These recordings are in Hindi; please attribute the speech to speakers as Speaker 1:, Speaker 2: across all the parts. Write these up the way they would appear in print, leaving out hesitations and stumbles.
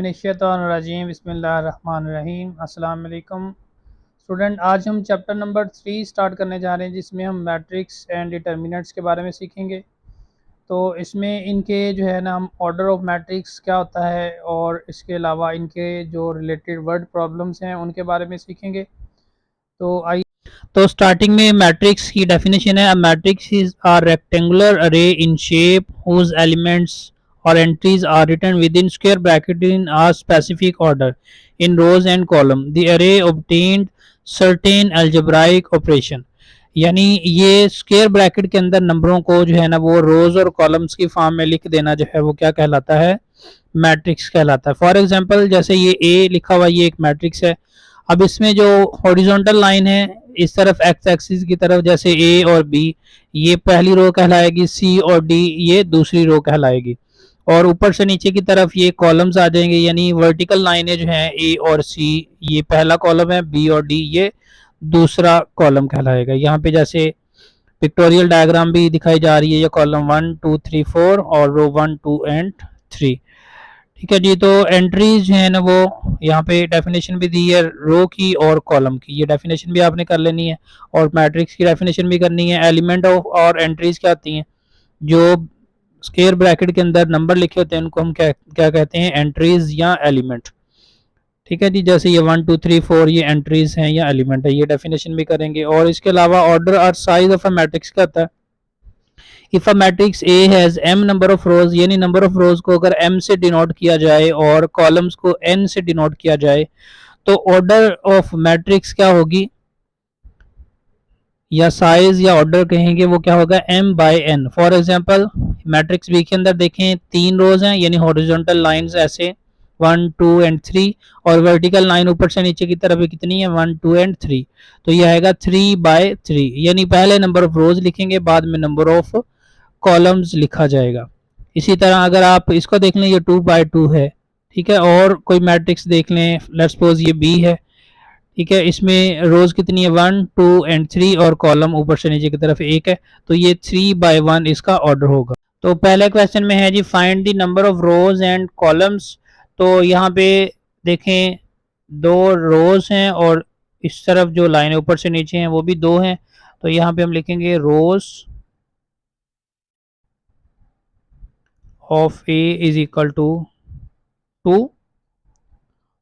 Speaker 1: मिनश्शैतानिर्रजीम बिस्मिल्लाहिर्रहमानिर्रहीम अस्सलाम वालेकुम स्टूडेंट। आज हम चैप्टर नंबर 3 स्टार्ट करने जा रहे हैं जिसमें हम मैट्रिक्स एंड डिटर्मिनेंट्स के बारे में सीखेंगे। तो इसमें इनके जो है ना हम ऑर्डर ऑफ मैट्रिक्स क्या होता है और इसके अलावा इनके जो रिलेटेड वर्ड प्रॉब्लम्स हैं उनके बारे में सीखेंगे। तो आइए तो स्टार्टिंग में मैट्रिक्स की डेफिनेशन है। Matrix is a rectangular array in shape whose elements or entries are written within square bracket in a specific order in rows and column. The array obtained certain algebraic operation. यानी ये स्क्वायर ब्रैकेट के अंदर नंबरों को जो है ना वो रोज और कॉलम्स की फॉर्म में लिख देना जो है वो क्या कहलाता है, मैट्रिक्स कहलाता है। फॉर एग्जांपल जैसे ये ए लिखा हुआ ये एक मैट्रिक्स है। अब इसमें जो हॉरिजॉन्टल लाइन है इस तरफ एक्स एक्सिस की तरफ जैसे ए और बी ये पहली रो कहलाएगी, सी और डी ये दूसरी रो कहलाएगी, और ऊपर से नीचे की तरफ ये कॉलम्स आ जाएंगे। यानी वर्टिकल लाइनें जो हैं ए और सी ये पहला कॉलम है, बी और डी ये दूसरा कॉलम कहलाएगा। यहाँ पे जैसे पिक्टोरियल डायग्राम भी दिखाई जा रही है, ये कॉलम 1 2 3 4 और रो 1 2 एंड 3। ठीक है जी। तो एंट्रीज जो है ना वो यहाँ पे डेफिनेशन भी दी है रो की और कॉलम की, ये डेफिनेशन भी आपने कर लेनी है, और मैट्रिक्स की डेफिनेशन भी करनी है। एलिमेंट ऑफ और एंट्रीज क्या आती हैं, जो स्क्वायर ब्रैकेट के अंदर नंबर लिखे होते हैं उनको हम क्या क्या कहते हैं, एंट्रीज या एलिमेंट। ठीक है जी। जैसे ये 1 2 3 4 ये एंट्रीज हैं या एलिमेंट है, ये डेफिनेशन भी करेंगे। और इसके अलावा ऑर्डर और साइज ऑफ अ मैट्रिक्स क्या होता है। If a matrix A has m number of रोज, यानी नंबर ऑफ रोज को अगर m से डिनोट किया जाए और कॉलम्स को n से डिनोट किया जाए तो ऑर्डर ऑफ मैट्रिक्स क्या होगी, या साइज या ऑर्डर कहेंगे वो क्या होगा, m by n। For example matrix B के अंदर देखें 3 रोज हैं, यानी हॉरिजॉन्टल लाइंस ऐसे 1 2 एंड 3, और वर्टिकल लाइन ऊपर से नीचे की तरफ कितनी है 1 2 एंड 3। तो ये आएगा 3 बाय 3, यानी पहले नंबर ऑफ रोज लिखेंगे बाद में नंबर ऑफ कॉलम्स लिखा जाएगा। इसी तरह अगर आप इसको देख लें ये 2 बाय 2 है, ठीक है, और कोई मैट्रिक्स देख लें, लेट्स सपोज ये बी है, ठीक है, इसमें रोज कितनी है 1 2 एंड 3 और कॉलम ऊपर से नीचे की तरफ एक है, तो ये 3 बाय 1 इसका ऑर्डर होगा। तो पहले क्वेश्चन में है जी find the number of rows and columns. तो यहाँ पे देखें 2 रोज हैं और इस तरफ जो लाइन ऊपर से नीचे हैं वो भी 2 हैं, तो यहाँ पे हम लिखेंगे rows of A is equal to 2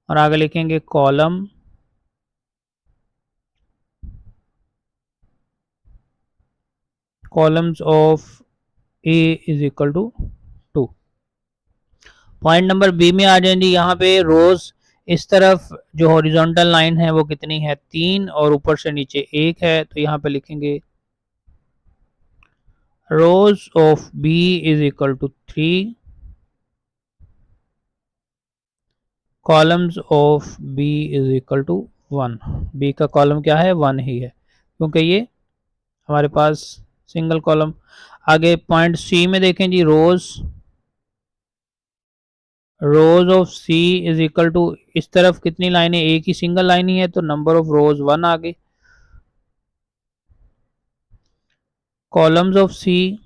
Speaker 1: और आगे लिखेंगे column columns of A is equal to 2। Point number B में आ जाएंगे। यहाँ पे रोज इस तरफ जो हॉरिजॉन्टल लाइन है वो कितनी है 3 और ऊपर से नीचे 1 है, तो यहाँ पे लिखेंगे rows of B is equal to 3, columns of B is equal to 1। B का कॉलम क्या है 1 ही है क्योंकि ये हमारे पास सिंगल कॉलम। आगे पॉइंट सी में देखें जी rows of C is equal to, इस तरफ कितनी लाइनें, एक ही सिंगल लाइन ही है तो नंबर ऑफ रोज 1 आ गई। कॉलम्स ऑफ सी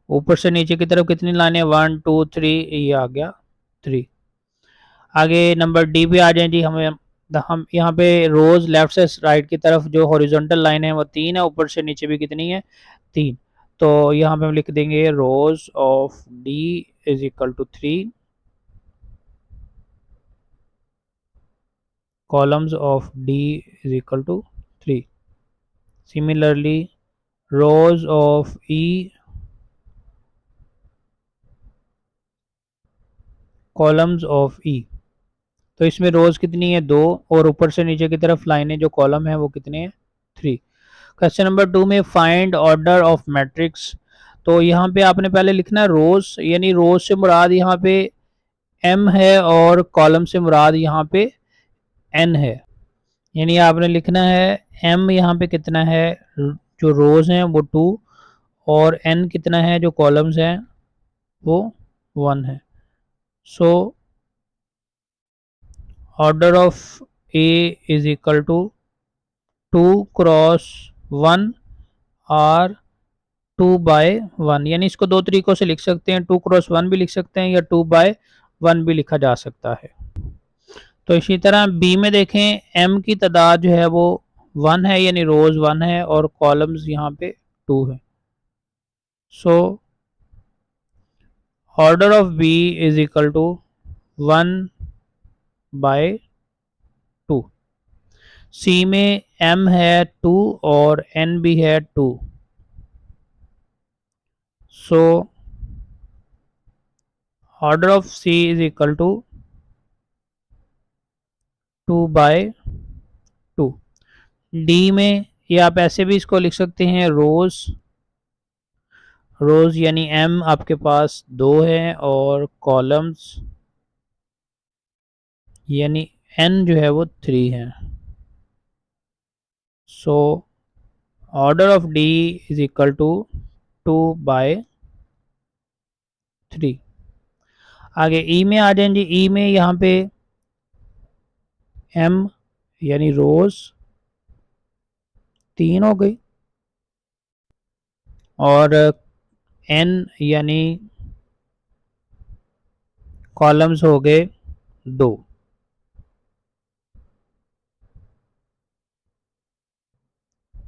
Speaker 1: ऊपर से नीचे की तरफ कितनी लाइनें 1 2 3 ये आ गया 3। आगे नंबर डी पे आ जाए जी। हम यहाँ पे रोज लेफ्ट से राइट की तरफ जो हॉरिजॉन्टल लाइन है वो 3 है, ऊपर से नीचे भी कितनी है 3, तो यहाँ पे हम लिख देंगे rows of D is equal to 3, columns of D is equal to 3. Similarly, rows of E, columns of E, तो इसमें रोज कितनी है 2 और ऊपर से नीचे की तरफ लाइनें जो कॉलम है वो कितने हैं 3। क्वेश्चन नंबर 2 में फाइंड ऑर्डर ऑफ मैट्रिक्स। तो यहाँ पे आपने पहले लिखना है रोज, यानी रोज से मुराद यहाँ पे m है और कॉलम से मुराद यहाँ पे n है, यानी आपने लिखना है m यहाँ पे कितना है, जो रोज हैं वो 2 और n कितना है जो कॉलम्स हैं वो 1 है। So order of a is equal to 2 cross 1 और 2 बाय 1, यानी इसको 2 तरीकों से लिख सकते हैं, 2 क्रॉस 1 भी लिख सकते हैं या 2 बाय 1 भी लिखा जा सकता है। तो इसी तरह बी में देखें, एम की तादाद जो है वो 1 है, यानी रोज 1 है और कॉलम्स यहाँ पे 2 है। So order of B is equal to 1/2। C में एम है 2 और एन भी है 2। So order of C is equal to 2/2। D में, या आप ऐसे भी इसको लिख सकते हैं रोज, रोज यानी एम आपके पास 2 है और कॉलम्स यानी एन जो है वो 3 है। So order of D is equal to 2/3। आगे ई में आ जाएंगे। ई में यहाँ पे एम यानी रोज 3 हो गई और एन यानी कॉलम्स हो गए 2।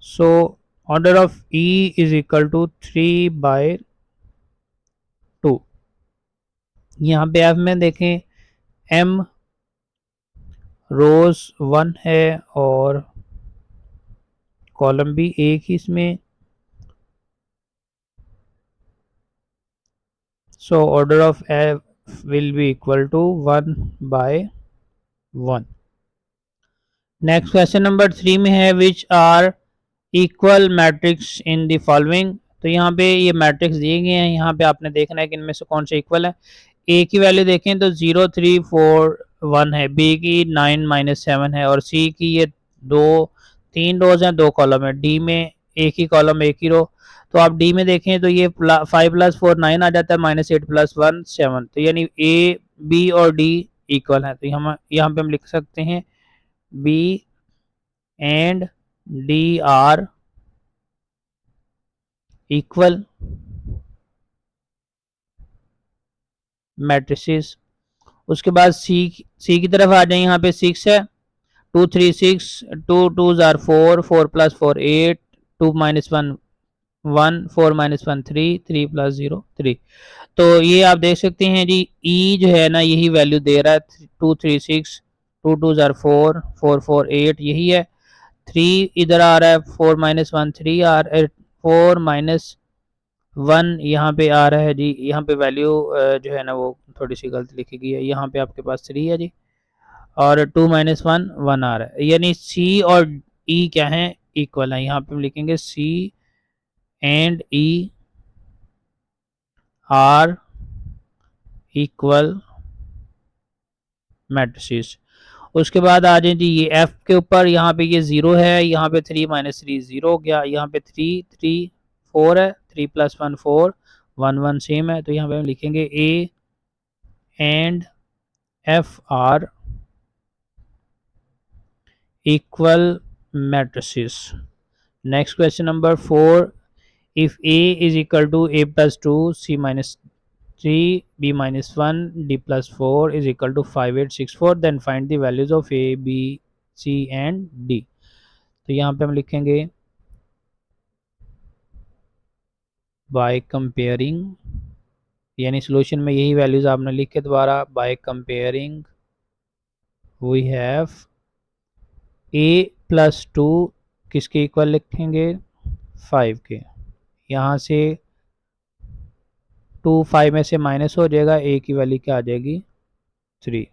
Speaker 1: So order of E is equal to 3/2। यहाँ पे एफ में देखें, एम रोज 1 है और कॉलम भी एक ही इसमें। So order of F will be equal to 1/1। Next question number 3 में है which are equal matrix in the following. तो यहाँ पे ये मैट्रिक्स दिए गए हैं, यहाँ पे आपने देखना है कि इनमें से कौन से इक्वल है। ए की वैल्यू देखें तो 0 3 4 1 है, बी की 9 -7 है और सी की ये 3 रोज हैं 2 कॉलम है। डी में एक ही कॉलम एक ही रो। तो आप डी में देखें तो ये 5 + 4 9 आ जाता है, -8 + 1 7। तो यानी ए बी और डी इक्वल है। तो यहाँ पे हम लिख सकते हैं B and D are equal matrices. उसके बाद सी की तरफ आ जाए। यहाँ पे 6 है, 2 3 6, 2 2s are 4, 4 + 4 8, 2 - 1 1, 4 - 1 3, 3 + 0 3। तो ये आप देख सकते हैं जी, ई जो है ना यही वैल्यू दे रहा है, 2 3 6, 2 2s are 4, 4 4 8 यही है। 3 इधर आ रहा है, 4 - 1 3 4 -1 यहाँ पे आ रहा है जी। यहाँ पे वैल्यू जो है ना वो थोड़ी सी गलत लिखी गई है, यहाँ पे आपके पास 3 है जी और 2 - 1 1 आ रहा है, यानी सी और ई क्या है, इक्वल है। यहाँ पे हम लिखेंगे C and E are equal matrices. उसके बाद आ जाए जी ये एफ के ऊपर। यहाँ पे ये 0 है, यहाँ पे 3 - 3 0 हो गया, यहाँ पे 3 3 4 है, 3 + 1 4, 1 1 सेम है। तो यहाँ पे हम लिखेंगे A and F R equal matrices. Next question number 4, if a is equal to a plus 2, c minus 3, b minus 1, d plus 4 is equal to 5 8 6 4, then find the values of a b c and d। तो यहाँ पे हम लिखेंगे बाय कंपेयरिंग, यानी सोल्यूशन में यही वैल्यूज आपने लिख के दोबारा by comparing we have a plus 2 किसके इक्वल लिखेंगे, 5 के। यहाँ से 2 5 में से माइनस हो जाएगा, a की वैल्यू क्या आ जाएगी 3।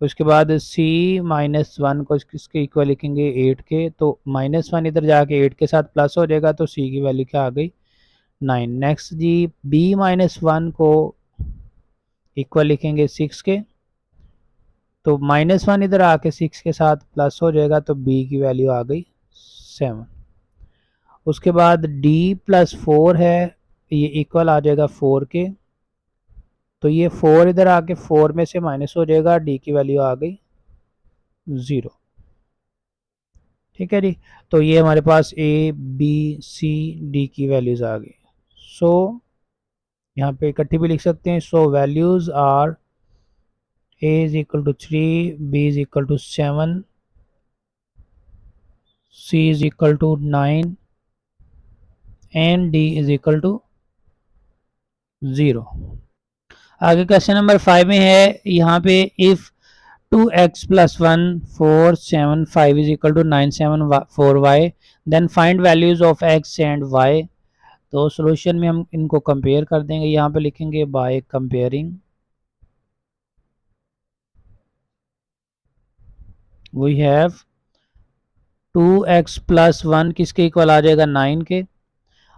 Speaker 1: उसके बाद c -1 को किसके इक्वल लिखेंगे 8 के। तो -1 इधर जाके 8 के साथ प्लस हो जाएगा, तो c की वैल्यू क्या आ गई 9। नेक्स्ट जी b -1 को इक्वल लिखेंगे 6 के। तो -1 इधर आके 6 के साथ प्लस हो जाएगा, तो b की वैल्यू आ गई 7। उसके बाद d + 4 है, ये इक्वल आ जाएगा 4 के। तो ये 4 इधर आके 4 में से माइनस हो जाएगा, d की वैल्यू आ गई 0। ठीक है जी। तो ये हमारे पास ए बी सी डी की वैल्यूज आ गई। सो यहाँ पे इकट्ठी भी लिख सकते हैं। So values are A is equal to 3, B is equal to 7, C is equal to 9 and D is equal to 0। आगे क्वेश्चन नंबर 5 में है यहाँ पे if 2x plus 1 4 7 5 is equal to 9 7 4y then find values of x and y। तो सॉल्यूशन में हम इनको कंपेयर कर देंगे, यहाँ पे लिखेंगे by comparing we have 2x plus 1 किसके इक्वल आ जाएगा 9 के,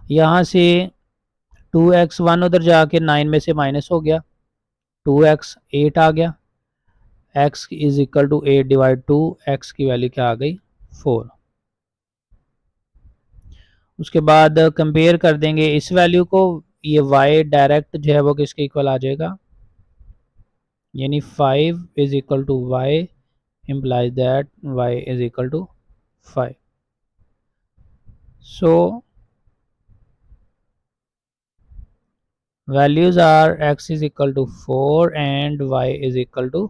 Speaker 1: यहाँ से 2x 1 उधर जाके 9 में से माइनस हो गया, 2x 8 आ गया, x is equal to 8 divide 2, x की वैल्यू क्या आ गई 4। उसके बाद कंपेयर कर देंगे इस वैल्यू को, ये y डायरेक्ट जो है वो किसके इक्वल आ जाएगा, यानी 5 is equal to y implies that y is equal to 5। So values are x is equal to 4 and y is equal to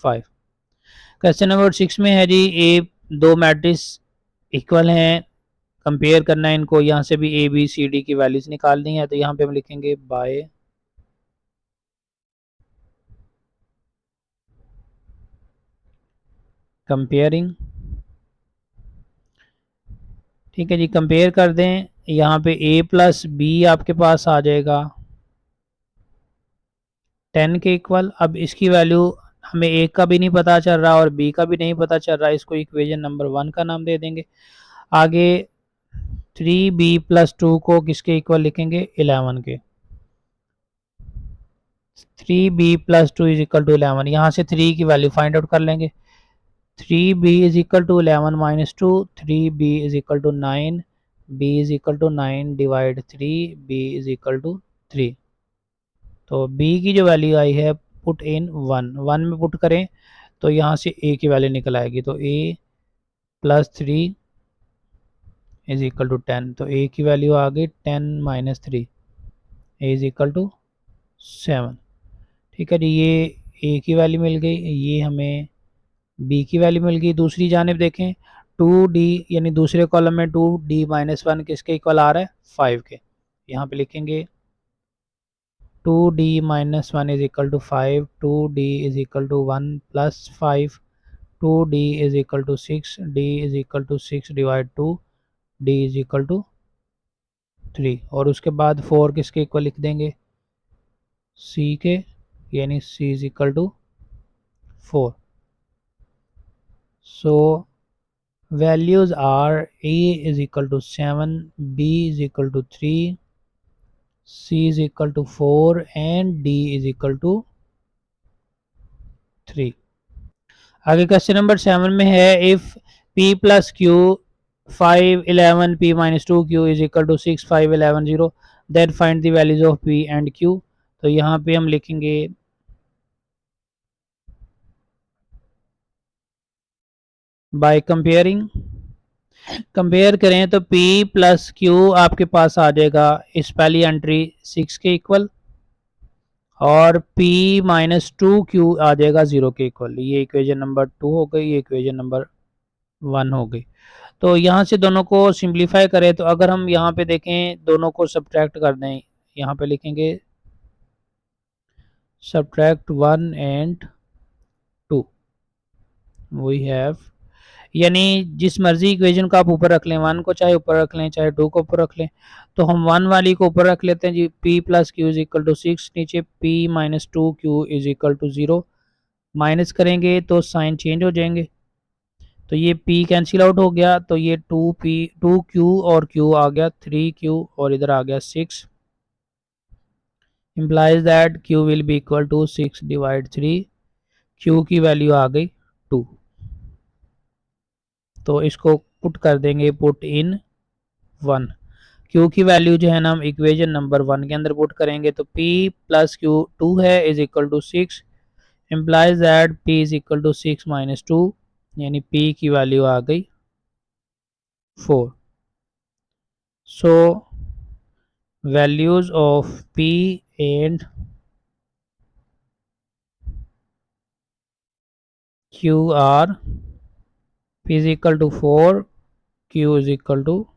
Speaker 1: 5। Question number 6 में है जी ए दो मैट्रिक्स इक्वल हैं, कंपेयर करना है इनको, यहाँ से भी ए बी सी डी की वैल्यूज निकालनी है। तो यहाँ पे हम लिखेंगे बाय कंपेयरिंग, ठीक है जी, कंपेयर कर दें। यहाँ पे a प्लस बी आपके पास आ जाएगा 10 के इक्वल। अब इसकी वैल्यू हमें a का भी नहीं पता चल रहा और b का भी नहीं पता चल रहा, इसको इक्वेशन नंबर 1 का नाम दे देंगे। आगे 3b प्लस 2 को किसके इक्वल लिखेंगे 11 के, 3b plus 2 is equal to 11। यहाँ से 3 की वैल्यू फाइंड आउट कर लेंगे, 3b is equal to 11 minus 2, 3b is equal to 9, b is equal to 9 divide 3, b is equal to 3। तो b की जो वैल्यू आई है पुट इन 1 में पुट करें तो यहाँ से a की वैल्यू निकल आएगी। तो a plus 3 is equal to 10, तो a की वैल्यू आ गई 10 minus 3, a is equal to 7। ठीक है जी, ये a की वैल्यू मिल गई, ये हमें b की वैल्यू मिल गई। दूसरी जानिब देखें 2d यानी दूसरे कॉलम में 2d माइनस 1 किसके इक्वल आ रहा है 5 के, यहाँ पे लिखेंगे 2d minus 1 is equal to 5, 2d is equal to 1 plus 5, 2d is equal to 6, d is equal to 6 divide 2, d is equal to 3। और उसके बाद 4 किसके इक्वल लिख देंगे c के, यानी c is equal to 4। So values are a is equal to 7, b is equal to 3, c is equal to 4 and d is equal to 3। आगे क्वेश्चन नंबर 7 में है if p plus Q 5 11 p minus 2 q is equal to 6 5 11 0 then find the values of p and q। तो यहाँ पे हम लिखेंगे बाय कंपेयरिंग, कंपेयर करें तो p प्लस क्यू आपके पास आ जाएगा इस पहली एंट्री 6 के इक्वल और p माइनस 2 क्यू आ जाएगा 0 के इक्वल। ये इक्वेशन नंबर 2 हो गई, ये इक्वेशन नंबर 1 हो गई। तो यहाँ से दोनों को सिंप्लीफाई करें तो अगर हम यहाँ पे देखें दोनों को सब्ट्रैक्ट कर दें, यहाँ पे लिखेंगे सब्ट्रैक्ट 1 एंड 2 वी हैव, यानी जिस मर्जी इक्वेशन को आप ऊपर रख लें, 1 को चाहे ऊपर रख लें चाहे 2 को ऊपर रख लें। तो हम 1 वाली को ऊपर रख लेते हैं जी, p plus Q is equal to 6, नीचे p minus 2 Q is equal to 0, minus करेंगे तो साइन चेंज हो जाएंगे। तो ये p कैंसिल आउट हो गया, तो ये 2q और q आ गया 3q और इधर आ गया 6, implies that q will be equal to 6 divide 3, q की वैल्यू आ गई 2। तो इसको पुट कर देंगे पुट इन 1, q की वैल्यू जो है ना हम इक्वेशन नंबर 1 के अंदर पुट करेंगे तो p प्लस q 2 है is equal to 6, implies that p is equal to 6 minus 2, यानी p की वैल्यू आ गई 4। So values of p and Q are P is equal to 4, Q is equal to